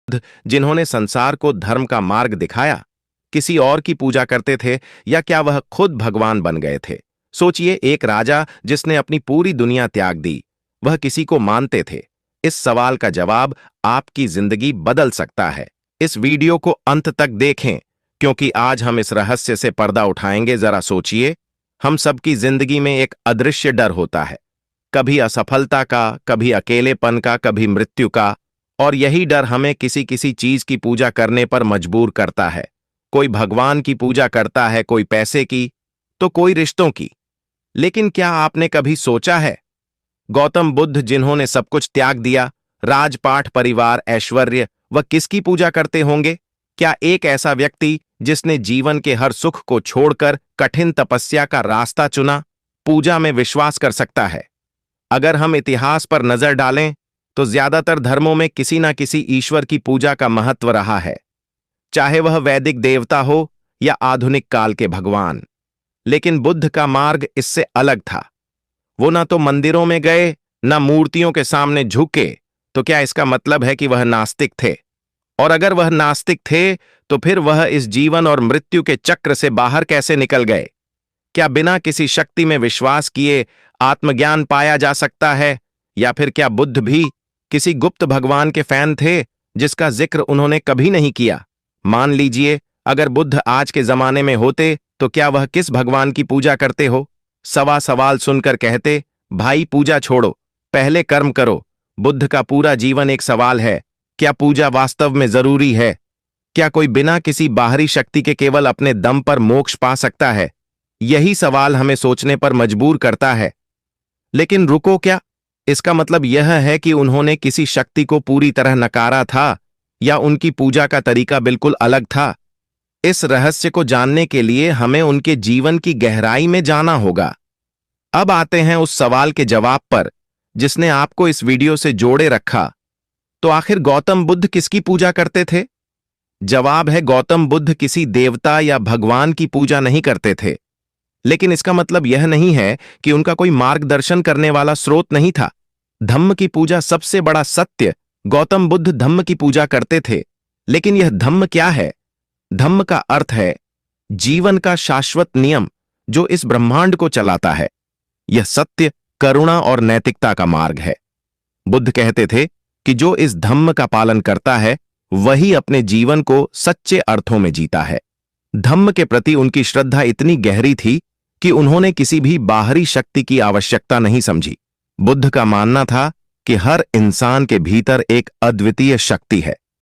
जिन्होंने संसार को धर्म का मार्ग दिखाया, किसी और की पूजा करते थे या क्या वह खुद भगवान बन गए थे? सोचिए, एक राजा जिसने अपनी पूरी दुनिया त्याग दी, वह किसी को मानते थे? इस सवाल का जवाब आपकी जिंदगी बदल सकता है। इस वीडियो को अंत तक देखें, क्योंकि आज हम इस रहस्य से पर्दा उठाएंगे। जरा सोचिए, हम सबकी जिंदगी में एक अदृश्य डर होता है, कभी असफलता का, कभी अकेलेपन का, कभी मृत्यु का, और यही डर हमें किसी किसी चीज की पूजा करने पर मजबूर करता है। कोई भगवान की पूजा करता है, कोई पैसे की, तो कोई रिश्तों की। लेकिन क्या आपने कभी सोचा है, गौतम बुद्ध जिन्होंने सब कुछ त्याग दिया, राजपाट, परिवार, ऐश्वर्य, वह किसकी पूजा करते होंगे? क्या एक ऐसा व्यक्ति जिसने जीवन के हर सुख को छोड़कर कठिन तपस्या का रास्ता चुना, पूजा में विश्वास कर सकता है? अगर हम इतिहास पर नजर डालें तो ज्यादातर धर्मों में किसी न किसी ईश्वर की पूजा का महत्व रहा है, चाहे वह वैदिक देवता हो या आधुनिक काल के भगवान। लेकिन बुद्ध का मार्ग इससे अलग था। वो ना तो मंदिरों में गए, ना मूर्तियों के सामने झुके। तो क्या इसका मतलब है कि वह नास्तिक थे? और अगर वह नास्तिक थे, तो फिर वह इस जीवन और मृत्यु के चक्र से बाहर कैसे निकल गए? क्या बिना किसी शक्ति में विश्वास किए आत्मज्ञान पाया जा सकता है? या फिर क्या बुद्ध भी किसी गुप्त भगवान के फैन थे जिसका जिक्र उन्होंने कभी नहीं किया? मान लीजिए, अगर बुद्ध आज के जमाने में होते, तो क्या वह किस भगवान की पूजा करते हो? सवाल सुनकर कहते, भाई पूजा छोड़ो, पहले कर्म करो। बुद्ध का पूरा जीवन एक सवाल है, क्या पूजा वास्तव में जरूरी है? क्या कोई बिना किसी बाहरी शक्ति के केवल अपने दम पर मोक्ष पा सकता है? यही सवाल हमें सोचने पर मजबूर करता है। लेकिन रुको, क्या इसका मतलब यह है कि उन्होंने किसी शक्ति को पूरी तरह नकारा था, या उनकी पूजा का तरीका बिल्कुल अलग था? इस रहस्य को जानने के लिए हमें उनके जीवन की गहराई में जाना होगा। अब आते हैं उस सवाल के जवाब पर जिसने आपको इस वीडियो से जोड़े रखा। तो आखिर गौतम बुद्ध किसकी पूजा करते थे? जवाब है, गौतम बुद्ध किसी देवता या भगवान की पूजा नहीं करते थे। लेकिन इसका मतलब यह नहीं है कि उनका कोई मार्गदर्शन करने वाला स्रोत नहीं था। धम्म की पूजा सबसे बड़ा सत्य। गौतम बुद्ध धम्म की पूजा करते थे। लेकिन यह धम्म क्या है? धम्म का अर्थ है जीवन का शाश्वत नियम जो इस ब्रह्मांड को चलाता है। यह सत्य, करुणा और नैतिकता का मार्ग है। बुद्ध कहते थे कि जो इस धम्म का पालन करता है, वही अपने जीवन को सच्चे अर्थों में जीता है। धम्म के प्रति उनकी श्रद्धा इतनी गहरी थी कि उन्होंने किसी भी बाहरी शक्ति की आवश्यकता नहीं समझी। बुद्ध का मानना था कि हर इंसान के भीतर एक अद्वितीय शक्ति है,